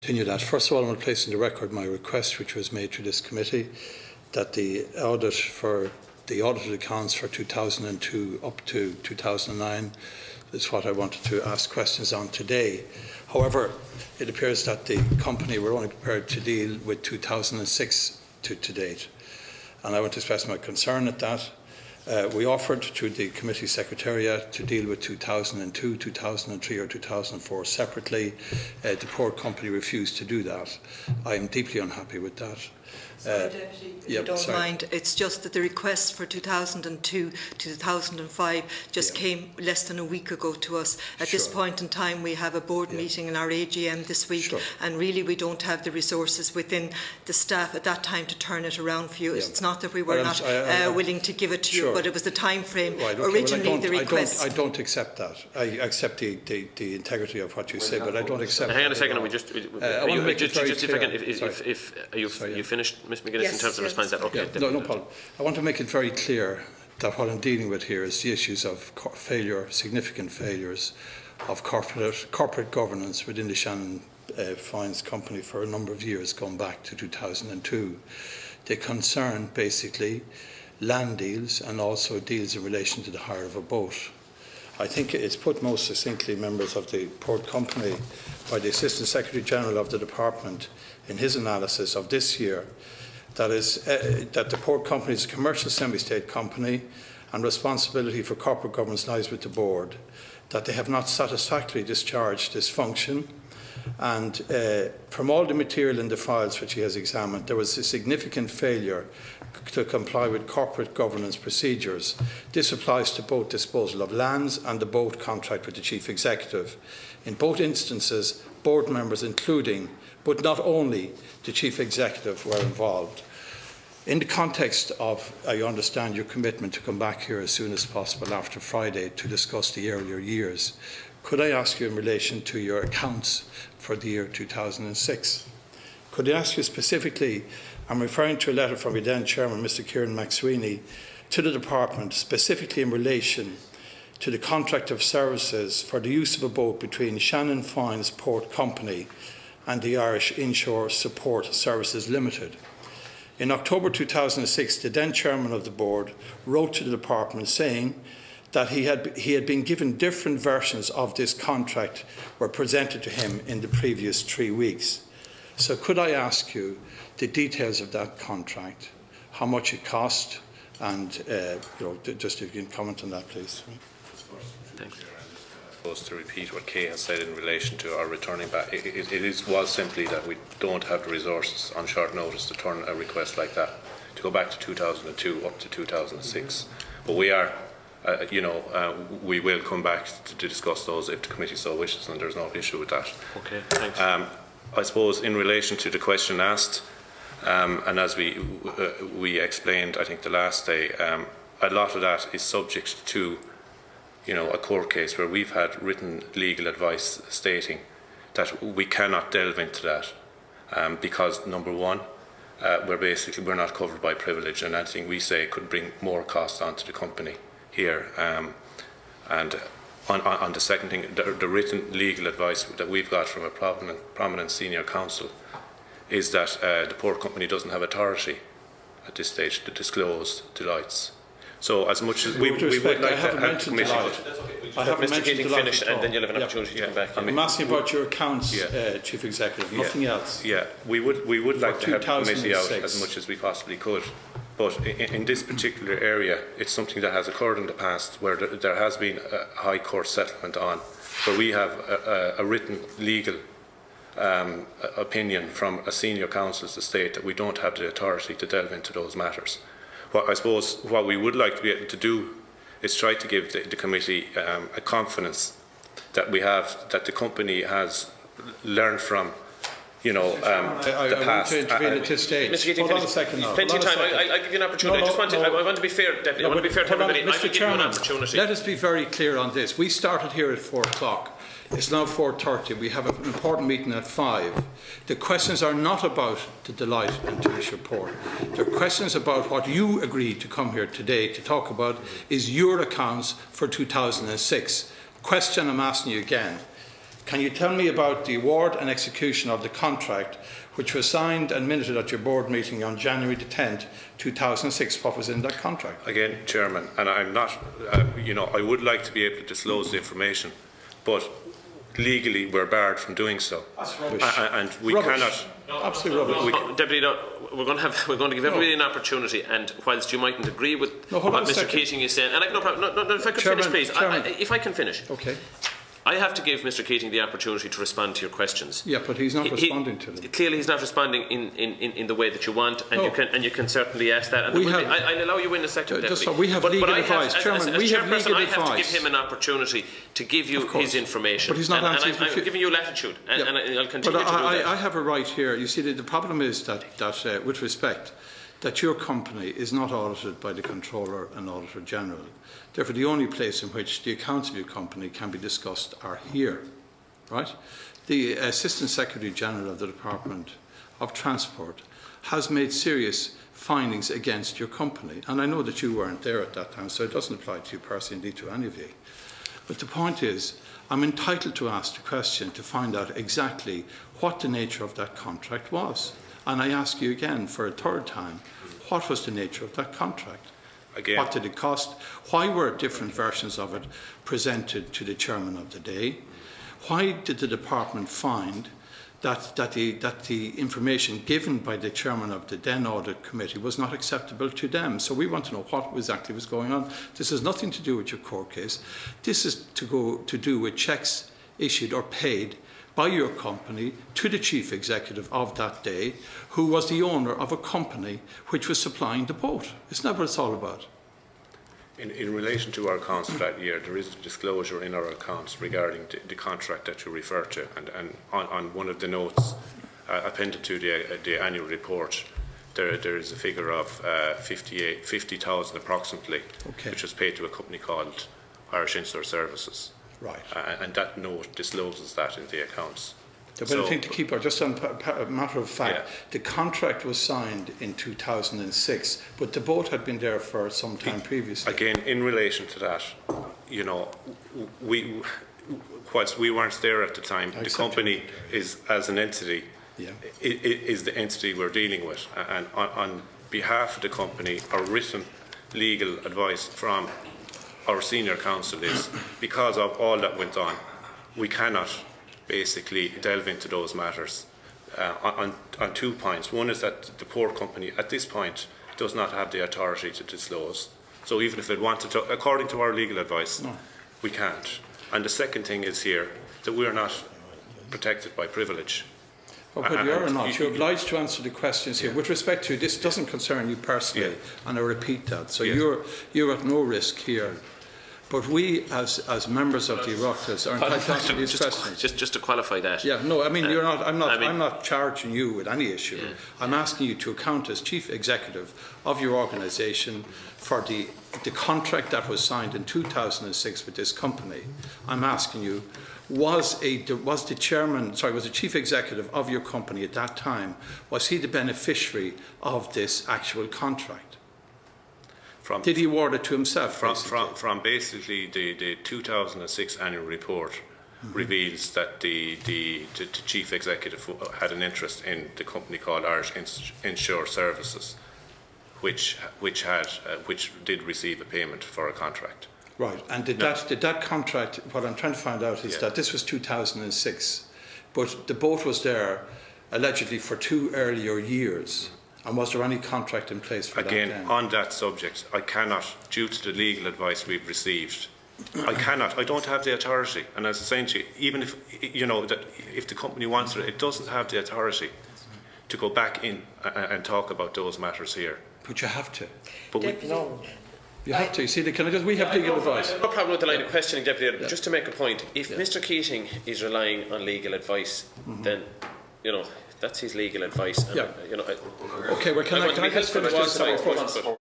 continue that. First of all, I want to place in the record my request, which was made to this committee, that the audit for the audited accounts for 2002 up to 2009 is what I wanted to ask questions on today. However, it appears that the company were only prepared to deal with 2006 to date, and I want to express my concern at that. We offered to the committee secretariat to deal with 2002, 2003 or 2004 separately. The port company refused to do that. I am deeply unhappy with that. Sorry, Deputy, if you don't mind, it's just that the request for 2002 to 2005 just came less than a week ago to us. At this point in time, we have a board meeting in our AGM this week, and really we don't have the resources within the staff at that time to turn it around for you. It's not that we were not willing to give it to you, but it was the time frame. Originally, the request. I don't accept that. I accept the integrity of what you say, but I don't accept. Hang on a second. If you finished, Ms. McGuinness, yes, in terms of response to that? Okay. No problem. I want to make it very clear that what I'm dealing with here is the issues of significant failures of corporate governance within the Shannon Foynes company for a number of years, going back to 2002. They concern basically land deals and also deals in relation to the hire of a boat. I think it's put most succinctly, members of the port company, by the Assistant Secretary General of the Department in his analysis of this year, that the port company is a commercial semi-state company and responsibility for corporate governance lies with the board, that they have not satisfactorily discharged this function, and from all the material in the files which he has examined, there was a significant failure to comply with corporate governance procedures. This applies to both disposal of lands and the boat contract with the Chief Executive. In both instances, board members including, but not only, the Chief Executive were involved. In the context of, I understand, your commitment to come back here as soon as possible after Friday to discuss the earlier years, could I ask you in relation to your accounts for the year 2006? Could I ask you specifically, I'm referring to a letter from your then Chairman, Mr. Kieran McSweeney, to the Department, specifically in relation to the contract of services for the use of a boat between Shannon Foynes Port Company and the Irish Inshore Support Services Limited. In October 2006, the then Chairman of the Board wrote to the Department saying that he had been given different versions of this contract were presented to him in the previous 3 weeks. So could I ask you the details of that contract, how much it cost, and just if you can comment on that, please. Thanks. To repeat what Kay has said in relation to our returning back, it was simply that we don't have the resources on short notice to turn a request like that, to go back to 2002 up to 2006. But we are, we will come back to discuss those if the committee so wishes, and there's no issue with that. Okay, thanks. I suppose in relation to the question asked, and as we explained, I think the last day, a lot of that is subject to a court case where we've had written legal advice stating that we cannot delve into that because, number one, we're not covered by privilege, and anything we say could bring more cost onto the company here. And on the second thing, the written legal advice that we've got from a prominent senior counsel is that the port company doesn't have authority at this stage to disclose delights. So as much as we would like to have the committee, I haven't Mr. Keating finish, and then you'll have an opportunity to come back. I'm asking about your accounts, Chief Executive, nothing else. Yeah, we would like to have the committee out as much as we possibly could. But in this particular area, it's something that has occurred in the past where there has been a High Court settlement on, where we have a written legal opinion from a senior counsel to state that we don't have the authority to delve into those matters. I suppose what we would like to be able to do is try to give the committee a confidence that that the company has learned from, the past. I want to intervene at this stage. Hold on a second now. Plenty of time. I'll give you an opportunity. I want to be fair, Deputy. I want to be fair to everybody. I will give you an opportunity. Let us be very clear on this. We started here at 4 o'clock. It's now 4:30. We have an important meeting at 5. The questions are not about the Delight and Tuish report. They're questions about what you agreed to come here today to talk about is your accounts for 2006. Question I'm asking you again. Can you tell me about the award and execution of the contract which was signed and minuted at your board meeting on January the 10th, 2006? What was in that contract? Again, Chairman, and I'm not, I would like to be able to disclose the information, but legally we're barred from doing so. That's rubbish. And we rubbish. cannot. Absolutely rubbish. Deputy, we're going to give everybody an opportunity, and whilst you mightn't agree with what Mr. Keating is saying, and no problem. No, if I could finish, please. If I can finish. Okay. I have to give Mr. Keating the opportunity to respond to your questions. Yeah, but he's not responding to them. Clearly, he's not responding in the way that you want, and you can certainly ask that. And I'll allow you in a second, Deputy. We have legal advice, Chairman. We have legal advice. I have to give him an opportunity to give you his information. But he's not answering. I'm giving you latitude, and I'll continue to do that. I have a right here. You see, the problem is that with respect, that your company is not audited by the Controller and Auditor General. Therefore, the only place in which the accounts of your company can be discussed are here, right? The Assistant Secretary General of the Department of Transport has made serious findings against your company. And I know that you weren't there at that time, so it doesn't apply to you personally, indeed to any of you. But the point is, I'm entitled to ask the question to find out exactly what the nature of that contract was. And I ask you again for a third time, what was the nature of that contract? Again. What did it cost? Why were different versions of it presented to the chairman of the day? Why did the department find that the information given by the chairman of the then audit committee was not acceptable to them? So we want to know what exactly was going on. This has nothing to do with your court case. This is to do with cheques issued or paid by your company to the chief executive of that day, who was the owner of a company which was supplying the boat. Isn't that what it's all about? In relation to our accounts for that year, there is a disclosure in our accounts regarding the contract that you refer to, and on one of the notes appended to the annual report, there is a figure of 50,000 approximately, which was paid to a company called Irish Insular Services. Right. And that note discloses that in the accounts. But I think to keep it, just on a matter of fact, the contract was signed in 2006, but the boat had been there for some time previously. Again, in relation to that, whilst we weren't there at the time, the company is, as an entity, is the entity we're dealing with. And on behalf of the company, our written legal advice from our senior counsel is, because of all that went on, we cannot basically delve into those matters on 2 points. One is that the port company at this point does not have the authority to disclose. So even if it wanted to, according to our legal advice, we can't. And the second thing is here that we are not protected by privilege. Oh, but you are not. You're obliged to answer the questions here. With respect to this, doesn't concern you personally, and I repeat that. So you're at no risk here. But we, as members of the Oireachtas, are entitled to answer these questions. Just to qualify that. Yeah, no, I mean you're not. I'm not charging you with any issue. I'm asking you to account as chief executive of your organisation for the contract that was signed in 2006 with this company. I'm asking you, was the chief executive of your company at that time, was he the beneficiary of this actual contract? Did he award it to himself? From basically the 2006 annual report reveals that the chief executive had an interest in the company called Irish Insular Services, which did receive a payment for a contract. Right, and did that contract? What I'm trying to find out is that this was 2006, but the boat was there allegedly for 2 earlier years. And was there any contract in place for that then? Again, on that subject, I cannot, due to the legal advice we've received, I don't have the authority. And as I was saying to you, even if, that if the company wants it doesn't have the authority to go back in and talk about those matters here. But you have to. But you have to. You see, we have legal advice. No problem with the line of questioning, Deputy. Just to make a point, if Mr. Keating is relying on legal advice, then, that's his legal advice. And, Okay, well, can I just finish this?